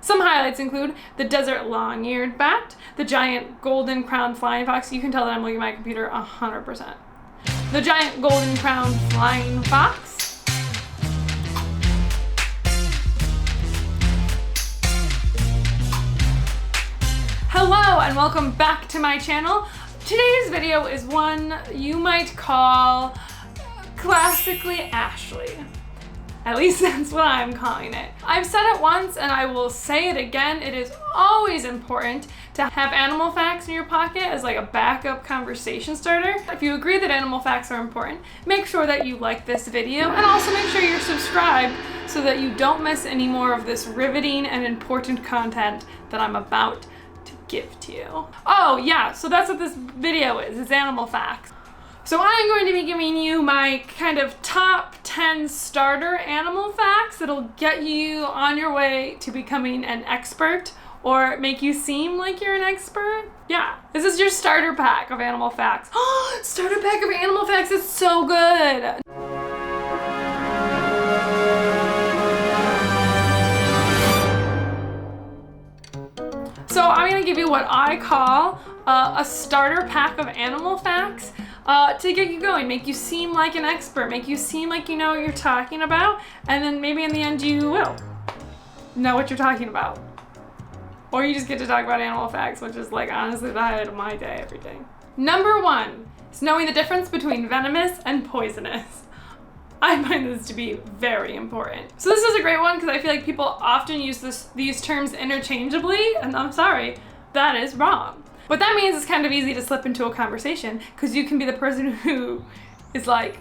Some highlights include the desert long-eared bat, the giant golden-crowned flying fox. You can tell that I'm looking at my computer 100%. The giant golden-crowned flying fox. Hello and welcome back to my channel. Today's video is one you might call classically Ashley. At least that's what I'm calling it. I've said it once and I will say it again. It is always important to have animal facts in your pocket as like a backup conversation starter. If you agree that animal facts are important, make sure that you like this video and also make sure you're subscribed so that you don't miss any more of this riveting and important content that I'm about to give to you. Oh yeah, so that's what this video is. It's animal facts. So I'm going to be giving you my kind of top 10 starter animal facts that'll get you on your way to becoming an expert or make you seem like you're an expert. Yeah, this is your starter pack of animal facts. Starter pack of animal facts is so good. So I'm gonna give you what I call a starter pack of animal facts to get you going, make you seem like an expert, make you seem like you know what you're talking about, and then maybe in the end you will know what you're talking about. Or you just get to talk about animal facts, which is like honestly the highlight of my day every day. Number 1 is knowing the difference between venomous and poisonous. I find this to be very important. So this is a great one because I feel like people often use these terms interchangeably, and I'm sorry, that is wrong. What that means is kind of easy to slip into a conversation because you can be the person who is like,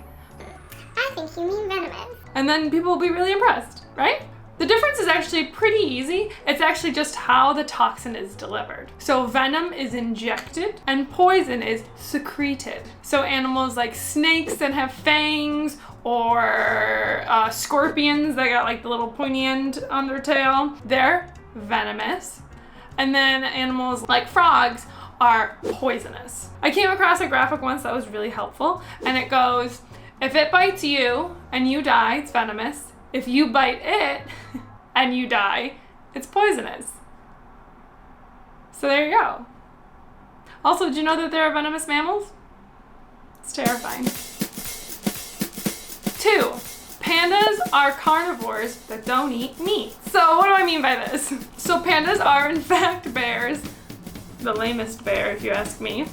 I think you mean venomous. And then people will be really impressed, right? The difference is actually pretty easy. It's actually just how the toxin is delivered. So venom is injected and poison is secreted. So animals like snakes that have fangs or scorpions that got like the little pointy end on their tail, they're venomous. And then animals like frogs are poisonous. I came across a graphic once that was really helpful, and it goes, if it bites you and you die, it's venomous. If you bite it and you die, it's poisonous. So there you go. Also, did you know that there are venomous mammals? It's terrifying. 2. Pandas are carnivores that don't eat meat. So what do I mean by this? So pandas are in fact bears, the lamest bear if you ask me,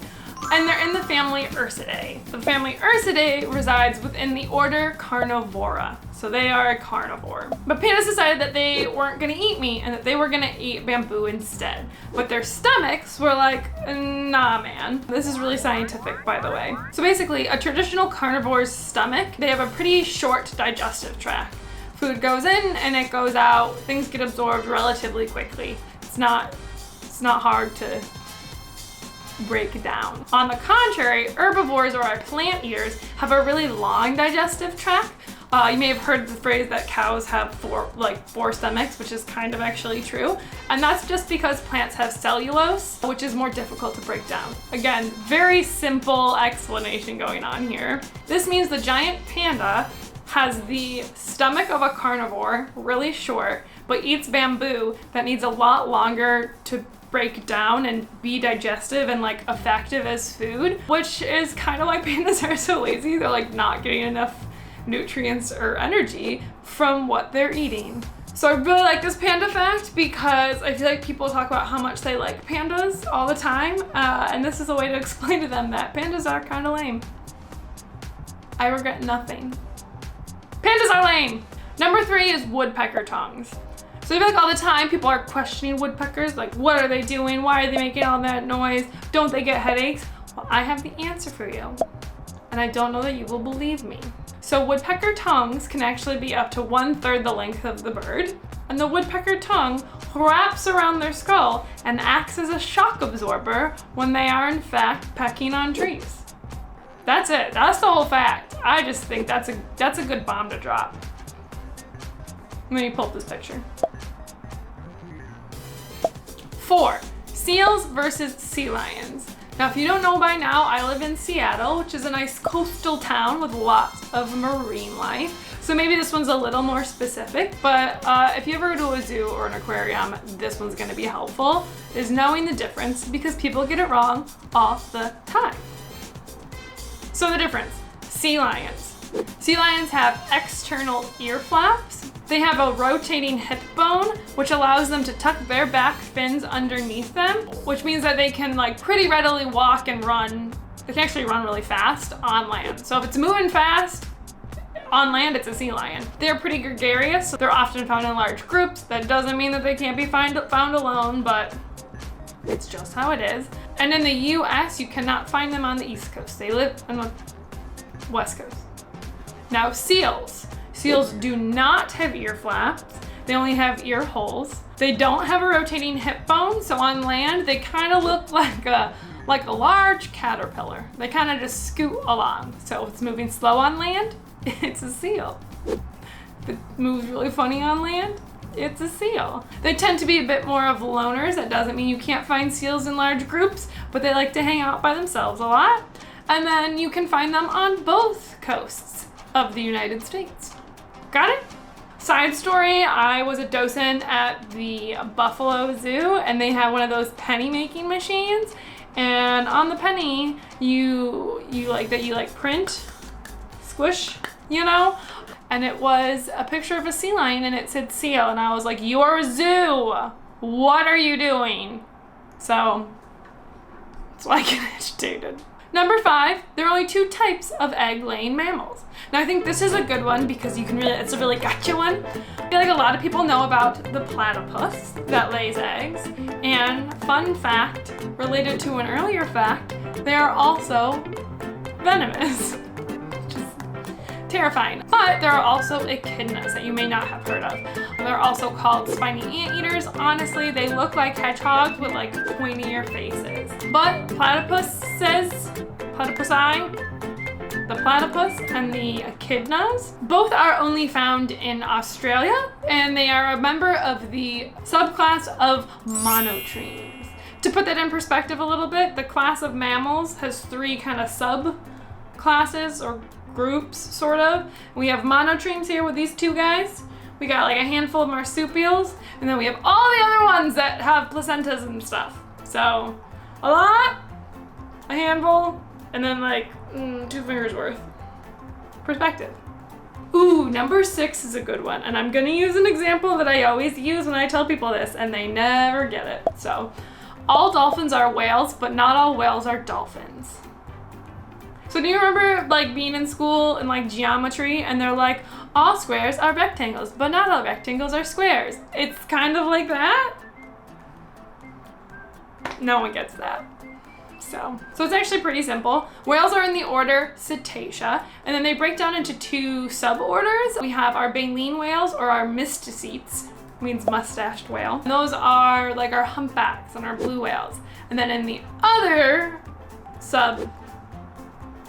and they're in the family Ursidae. The family Ursidae resides within the order Carnivora, so they are a carnivore. But pandas decided that they weren't gonna eat meat and that they were gonna eat bamboo instead. But their stomachs were like, nah man. This is really scientific, by the way. So basically, a traditional carnivore's stomach, they have a pretty short digestive tract. Food goes in and it goes out. Things get absorbed relatively quickly. It's not hard to break down. On the contrary, herbivores or our plant eaters have a really long digestive tract. You may have heard the phrase that cows have four stomachs, which is kind of actually true. And that's just because plants have cellulose, which is more difficult to break down. Again, very simple explanation going on here. This means the giant panda has the stomach of a carnivore, really short, but eats bamboo that needs a lot longer to break down and be digestive and like effective as food, which is kind of why pandas are so lazy. They're like not getting enough nutrients or energy from what they're eating. So I really like this panda fact because I feel like people talk about how much they like pandas all the time, and this is a way to explain to them that pandas are kind of lame. I regret nothing. Pandas are lame. Number 3 is woodpecker tongues. So I feel like all the time people are questioning woodpeckers, like what are they doing? Why are they making all that noise? Don't they get headaches? Well, I have the answer for you, and I don't know that you will believe me. So woodpecker tongues can actually be up to 1/3 the length of the bird, and the woodpecker tongue wraps around their skull and acts as a shock absorber when they are in fact pecking on trees. That's it. That's the whole fact. I just think that's a good bomb to drop. Let me pull up this picture. 4. Seals versus sea lions. Now, if you don't know by now, I live in Seattle, which is a nice coastal town with lots of marine life. So maybe this one's a little more specific, but if you ever go to a zoo or an aquarium, this one's gonna be helpful, is knowing the difference because people get it wrong all the time. So the difference, sea lions. Sea lions have external ear flaps. They have a rotating hip bone, which allows them to tuck their back fins underneath them, which means that they can like pretty readily walk and run. They can actually run really fast on land. So if it's moving fast, on land, it's a sea lion. They're pretty gregarious, so they're often found in large groups. That doesn't mean that they can't be found alone, but it's just how it is. And in the US, you cannot find them on the East Coast. They live on the West Coast. Now, seals. Seals do not have ear flaps. They only have ear holes. They don't have a rotating hip bone, so on land, they kind of look like a large caterpillar. They kind of just scoot along. So if it's moving slow on land, it's a seal. If it moves really funny on land, it's a seal. They tend to be a bit more of loners. That doesn't mean you can't find seals in large groups, but they like to hang out by themselves a lot. And then you can find them on both coasts of the United States. Got it? Side story, I was a docent at the Buffalo Zoo and they have one of those penny making machines. And on the penny, you print, squish, you know? And it was a picture of a sea lion and it said seal. And I was like, you're a zoo. What are you doing? So, that's why I get agitated. Number 5, there are only 2 types of egg-laying mammals. Now I think this is a good one because it's a really gotcha one. I feel like a lot of people know about the platypus that lays eggs. And fun fact, related to an earlier fact, they are also venomous. Terrifying. But there are also echidnas that you may not have heard of. They're also called spiny anteaters. Honestly, they look like hedgehogs with like pointier faces. But the platypus and the echidnas, both are only found in Australia, and they are a member of the subclass of monotremes. To put that in perspective a little bit, the class of mammals has 3 kind of subclasses or groups, sort of. We have monotremes here with these 2 guys. We got like a handful of marsupials, and then we have all the other ones that have placentas and stuff. So, a lot, a handful, and then like 2 fingers worth. Perspective. Ooh, number 6 is a good one, and I'm gonna use an example that I always use when I tell people this, and they never get it. So, all dolphins are whales, but not all whales are dolphins. So do you remember like being in school and like geometry and they're like, all squares are rectangles, but not all rectangles are squares. It's kind of like that. No one gets that. So it's actually pretty simple. Whales are in the order Cetacea, and then they break down into 2 suborders. We have our baleen whales or our mysticetes, means mustached whale. And those are like our humpbacks and our blue whales. And then in the other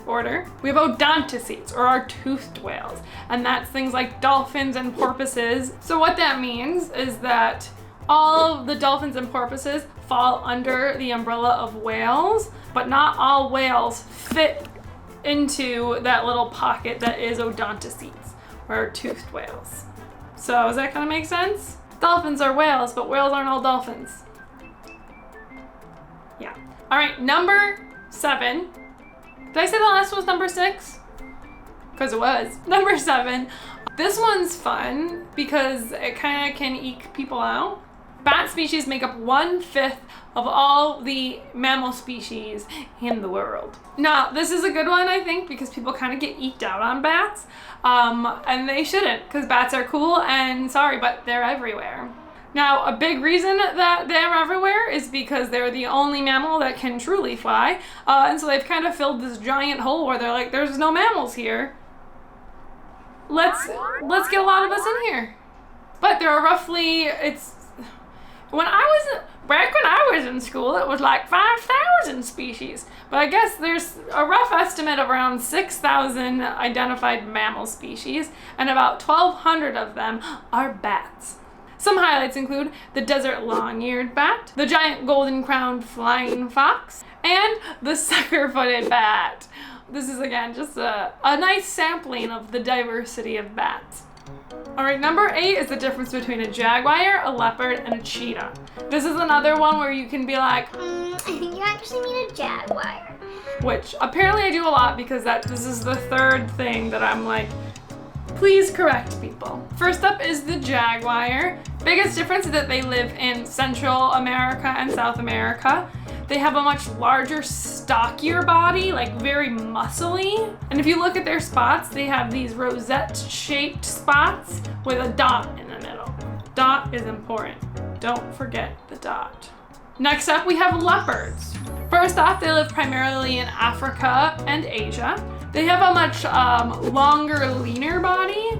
order, we have odontocetes, or our toothed whales, and that's things like dolphins and porpoises. So what that means is that all of the dolphins and porpoises fall under the umbrella of whales, but not all whales fit into that little pocket that is odontocetes, or toothed whales. So does that kind of make sense? Dolphins are whales, but whales aren't all dolphins. Yeah. All right, number 7. Did I say the last one was number 6? Because it was. Number 7. This one's fun because it kind of can eke people out. Bat species make up 1/5 of all the mammal species in the world. Now, this is a good one, I think, because people kind of get eked out on bats. And they shouldn't, because bats are cool, and sorry, but they're everywhere. Now, a big reason that they're everywhere is because they're the only mammal that can truly fly. And so they've kind of filled this giant hole where they're like, there's no mammals here. Let's get a lot of us in here. But there are roughly, back when I was in school, it was like 5,000 species. But I guess there's a rough estimate of around 6,000 identified mammal species, and about 1,200 of them are bats. Some highlights include the desert long-eared bat, the giant golden-crowned flying fox, and the sucker-footed bat. This is, again, just a nice sampling of the diversity of bats. All right, number 8 is the difference between a jaguar, a leopard, and a cheetah. This is another one where you can be like, I think you actually mean a jaguar. which apparently I do a lot because this is the third thing that I'm like, please correct people. First up is the jaguar. Biggest difference is that they live in Central America and South America. They have a much larger, stockier body, like very muscly. And if you look at their spots, they have these rosette-shaped spots with a dot in the middle. Dot is important. Don't forget the dot. Next up, we have leopards. First off, they live primarily in Africa and Asia. They have a much longer, leaner body.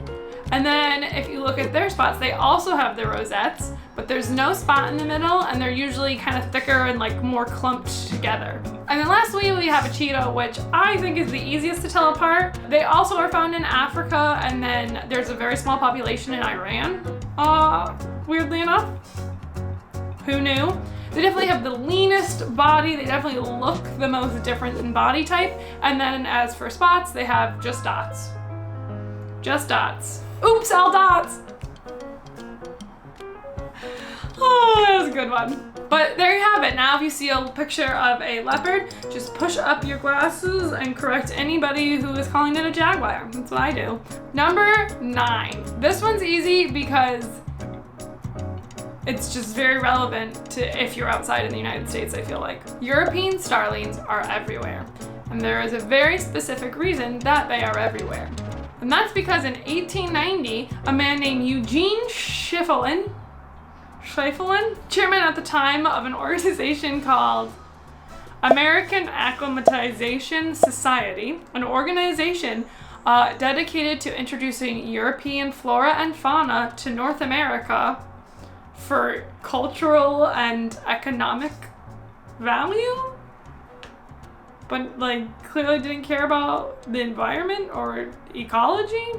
And then if you look at their spots, they also have the rosettes, but there's no spot in the middle, and they're usually kind of thicker and like more clumped together. And then lastly, we have a cheetah, which I think is the easiest to tell apart. They also are found in Africa, and then there's a very small population in Iran, weirdly enough. Who knew? They definitely have the leanest body. They definitely look the most different in body type. And then as for spots, they have just dots. Just dots. Oops, all dots. Oh, that was a good one. But there you have it. Now if you see a picture of a leopard, just push up your glasses and correct anybody who is calling it a jaguar. That's what I do. Number 9. This one's easy because it's just very relevant to if you're outside in the United States, I feel like. European starlings are everywhere. And there is a very specific reason that they are everywhere. And that's because in 1890, a man named Eugene Schieffelin, chairman at the time of an organization called American Acclimatization Society, an organization dedicated to introducing European flora and fauna to North America for cultural and economic value, but like clearly didn't care about the environment or ecology.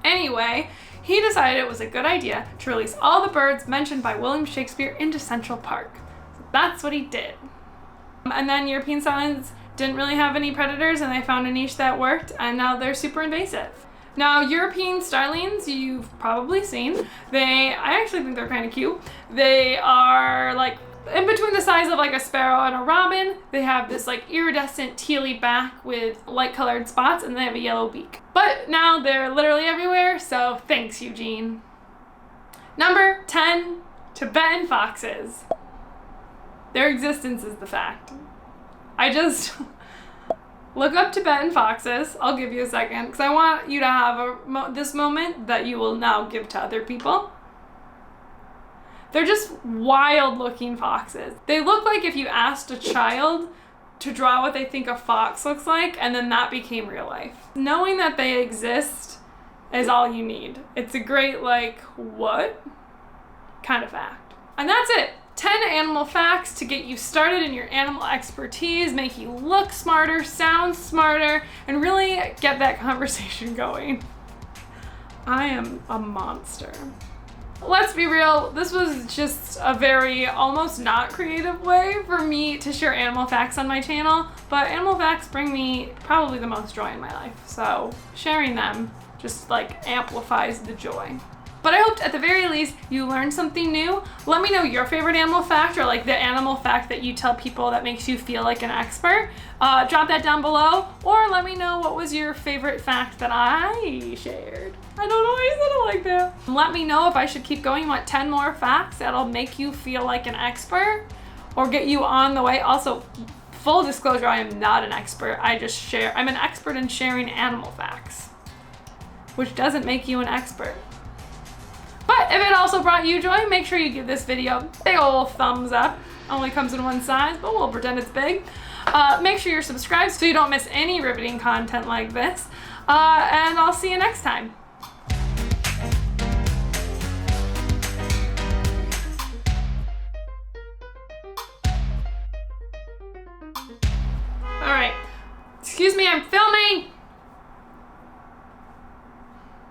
Anyway, he decided it was a good idea to release all the birds mentioned by William Shakespeare into Central Park. So that's what he did. And then European starlings didn't really have any predators, and they found a niche that worked, and now they're super invasive. Now, European starlings, you've probably seen. I actually think they're kind of cute. They are like in between the size of like a sparrow and a robin. They have this like iridescent tealy back with light colored spots, and they have a yellow beak. But now they're literally everywhere, so thanks, Eugene. Number 10, Tibetan foxes. Their existence is the fact. I just look up Tibetan foxes. I'll give you a second because I want you to have this moment that you will now give to other people. They're just wild looking foxes. They look like if you asked a child to draw what they think a fox looks like, and then that became real life. Knowing that they exist is all you need. It's a great, like, what kind of fact. And that's it. 10 animal facts to get you started in your animal expertise, make you look smarter, sound smarter, and really get that conversation going. I am a monster. Let's be real, this was just a very almost not creative way for me to share animal facts on my channel, but animal facts bring me probably the most joy in my life, so sharing them just like amplifies the joy. But I hoped at the very least you learned something new. Let me know your favorite animal fact, or like the animal fact that you tell people that makes you feel like an expert. Drop that down below, or let me know what was your favorite fact that I shared. I don't know why I said it like that. Let me know if I should keep going. You want 10 more facts that'll make you feel like an expert or get you on the way. Also, full disclosure, I am not an expert. I'm an expert in sharing animal facts, which doesn't make you an expert. But if it also brought you joy, make sure you give this video a big ol' thumbs up. Only comes in one size, but we'll pretend it's big. Make sure you're subscribed so you don't miss any riveting content like this. And I'll see you next time. All right. Excuse me, I'm filming.